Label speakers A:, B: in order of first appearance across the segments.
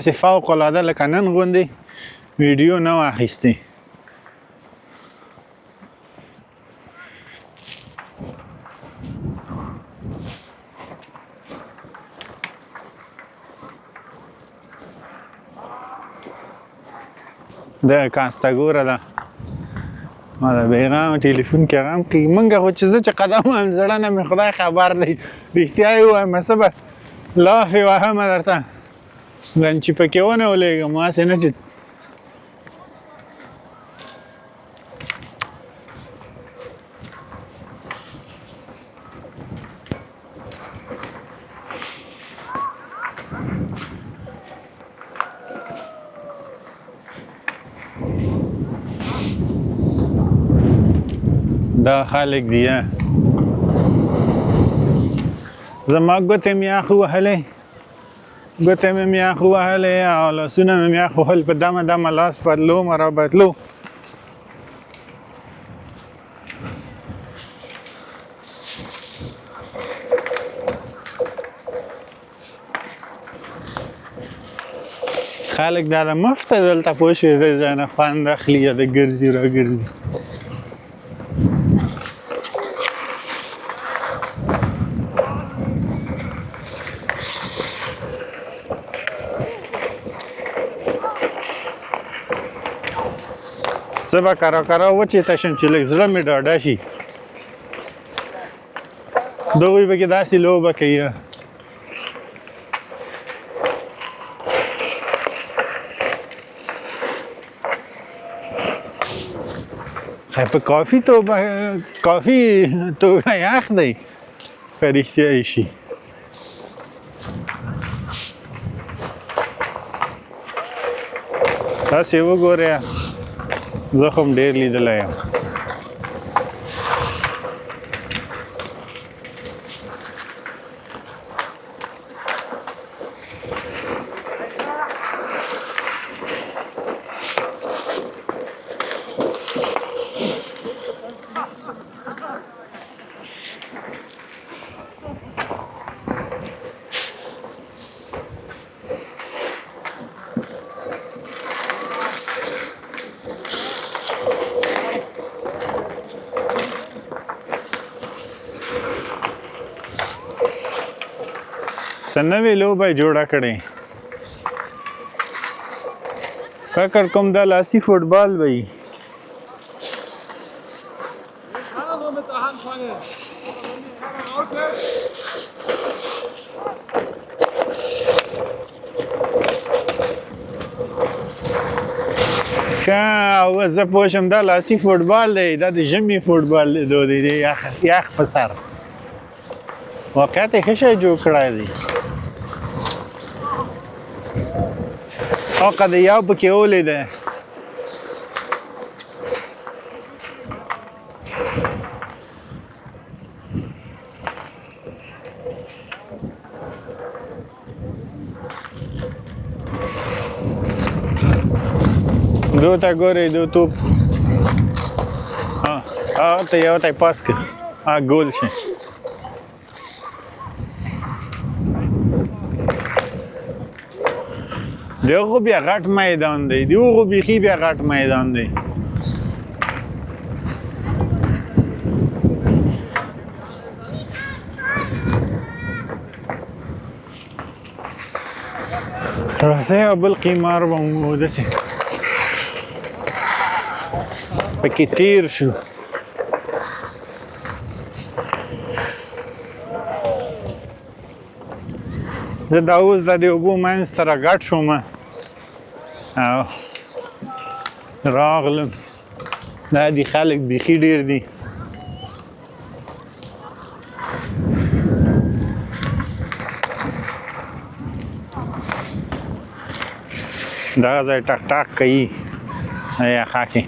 A: داسې فوق العاده لکه نن غوندې ویډیو نه و اخیستې. د کانسټاګوره ده ما د بیغام ټلیفون کې غم کوي منګه خو چې زه چې قدم هم زړه نه مې خدای خبر دی رښتیا یې ووایم څه به لافې وهمه درته ګن چې پکې ونه ولېږم هسې نه چې دا خلک دي زما ګوتې مې یخ ووهلې ګوتې مې یخ ووهلې او لاسونه مې یخ وهل په دمه دمه لاس بدلوم را بدلو خلک دا د مفته دلته پوه شوې دی ځای نه خوند اخلي یا د ګرځي را ګرځي زه به کرا کرا وچېته شم چې لږ زړه مې ډاډه شي دغوی پکې داسې لوبه کوي په کافي توګه یخ دی که رښتیا یې شي تاسې وګورئ زه خو هم ډېر لیدلی یم څه نوې لوبه یې جوړه کړې فکر کوم دا لاسي فوټبال به وي ښه زه پوه شم دا لاسي فوټبال دی دا د ژمي فوټبال دی د یخ په سر واقعیت یې ښه شی جوړ کړی دی او که د یو پکې ولیده دو ته ګورئ دو توپ هغه ته یو ته یې پاس کړ ګول شي دغه بیا غټ میدان دی دغه بیخي بیا غټ میدان دی راځئ او بل قمار به مو داسې پکې تیر شو زه دا اوس د دې اوبو منځ ته راګډ شوم او راغلم دا دي خلک بیخي ډېر دي دغه ځای ټک ټک کوي یخه کې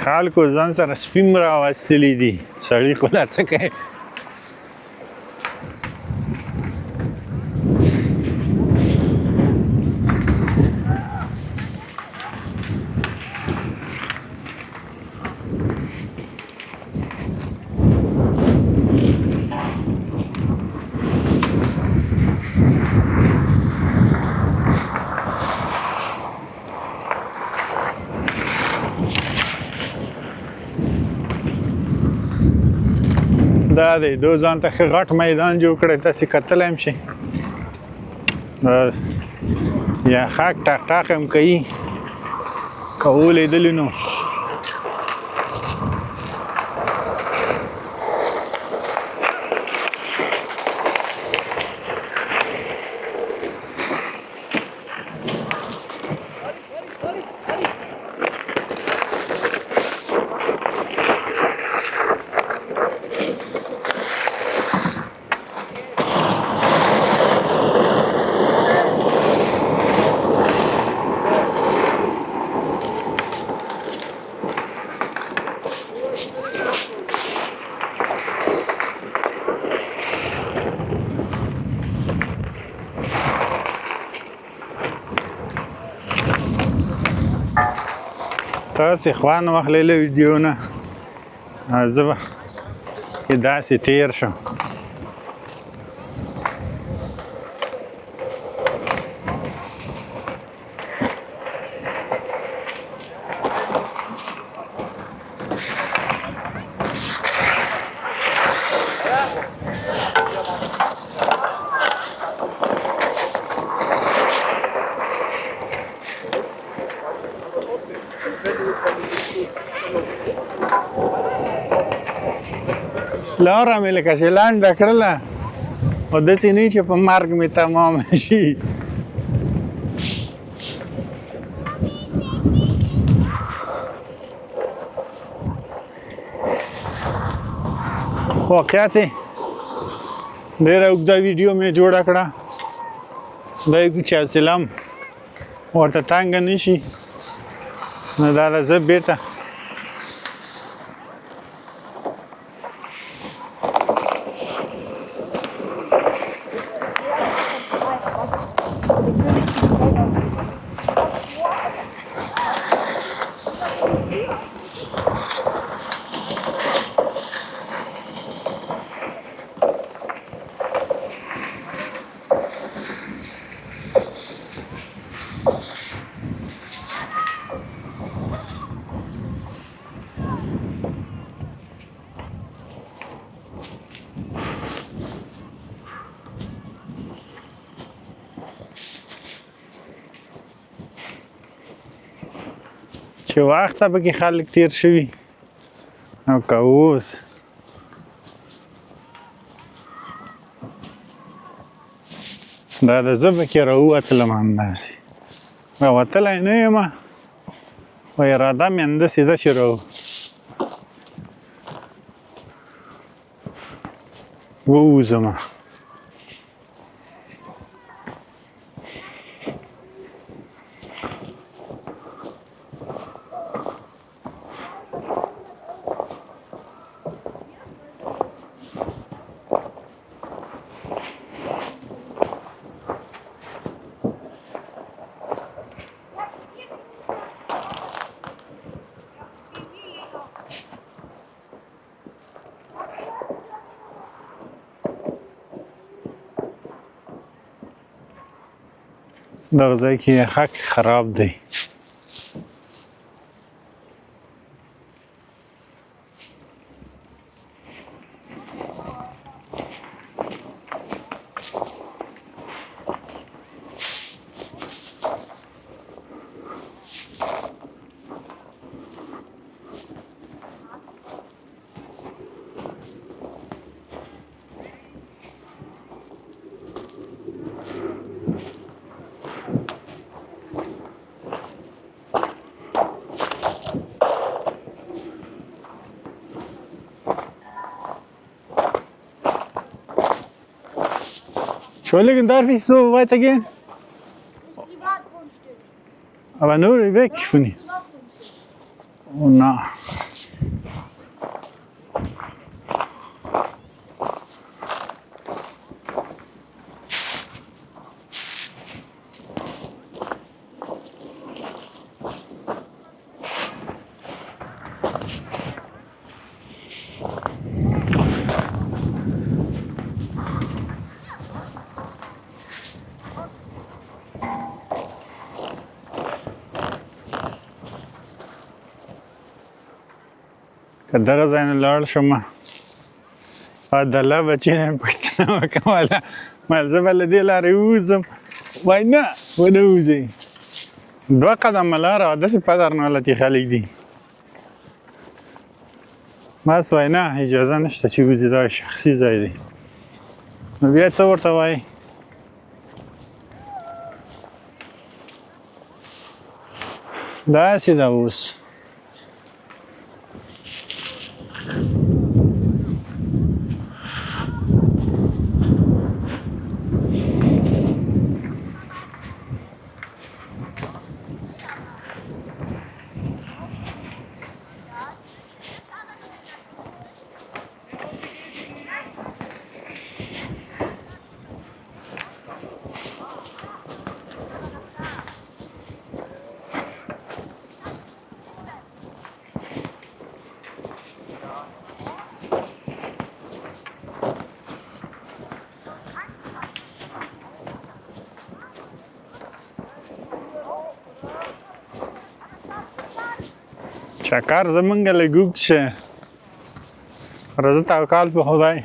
A: خلکو ځان سره سپیم راوستلي دي سړي خو لا څه کوي دا دی دو ځان ته ښه غټ میدان جوړ کړی تاسې کتلی هم شئ یا خاک ټاق ټاق هم کوي که ولیدلي نو تاسې خوند واخلئ له ویډیو نه زه به داسې تیر شم لاره مې لکه چې لنډه کړله خو داسې نه چې په مرګ مې تمامه شي واقعیت ډېره اوږده ویډیو مې جوړه کړه دی چې حوصله هم ورته تنګه نه شي نو دا ده زه بېرته چې وخته پکې خلک تیر شوي او که اوس دا د زه پکې راووتلم همداسې راوتلی نه یم خو اراده مې همداسې ده چې ووځم دغه ځای کې حق خراب دی Entschuldigung, darf ich so weitergehen?
B: Das ist Privatgrundstück.
A: Aber nur weg von hier. Oh nein. که دغه ځای نه لاړ شم عبدالله بچی نه پوښتنه وکوله ویل زه به له دې لارې ووځم وایي نه ونه وځئ 2 قدمه لاره وه داسې پدرنالتي خلک دي بس وایي نه اجازه نشته چې وځي دا شخصي ځای دی نو بیا څه ورته وایي داسې ده اوس چکر زمونږ لږ اوږد شه راځه توکل په خدای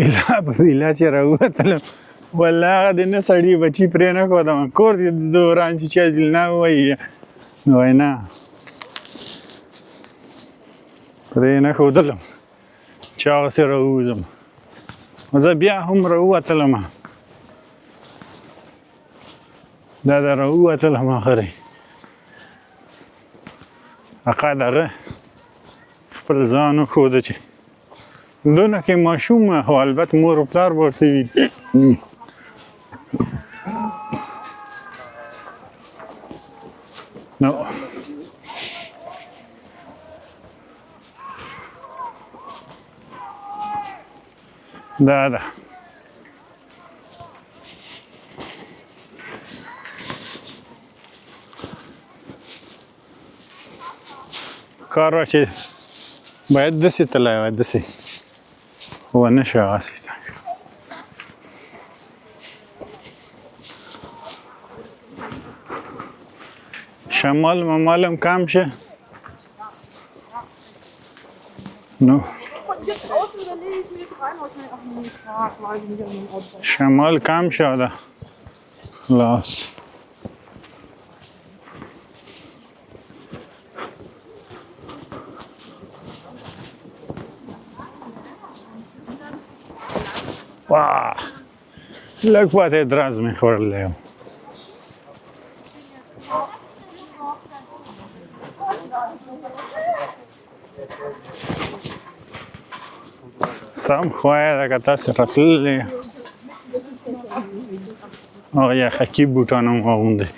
A: ایله په ایله چې راووتلم والله هغه د نه سړي بچي پرې نه ښودم کور دې د دوران چې چا زیلنا ووایي نو وایي نه پرې نه ښودلم چې هغسې راووځم زه بیا هم راووتلم دا د راووتلم اخرې هغه دغه خپل ځان وښوده چې دونه کې ماشوم خو البته مور و پلار به ورته وي نو دا ده کار وه چې باید داسې تللی وای داسې ونه شو هغسې شمال ممال هم کم شه نو شمال کم شده خلاص واه لږ پاتې دراز مې خوړلی و سم خوایه ده که تاسې راتللی او یخکي بوټان هم اغوندئ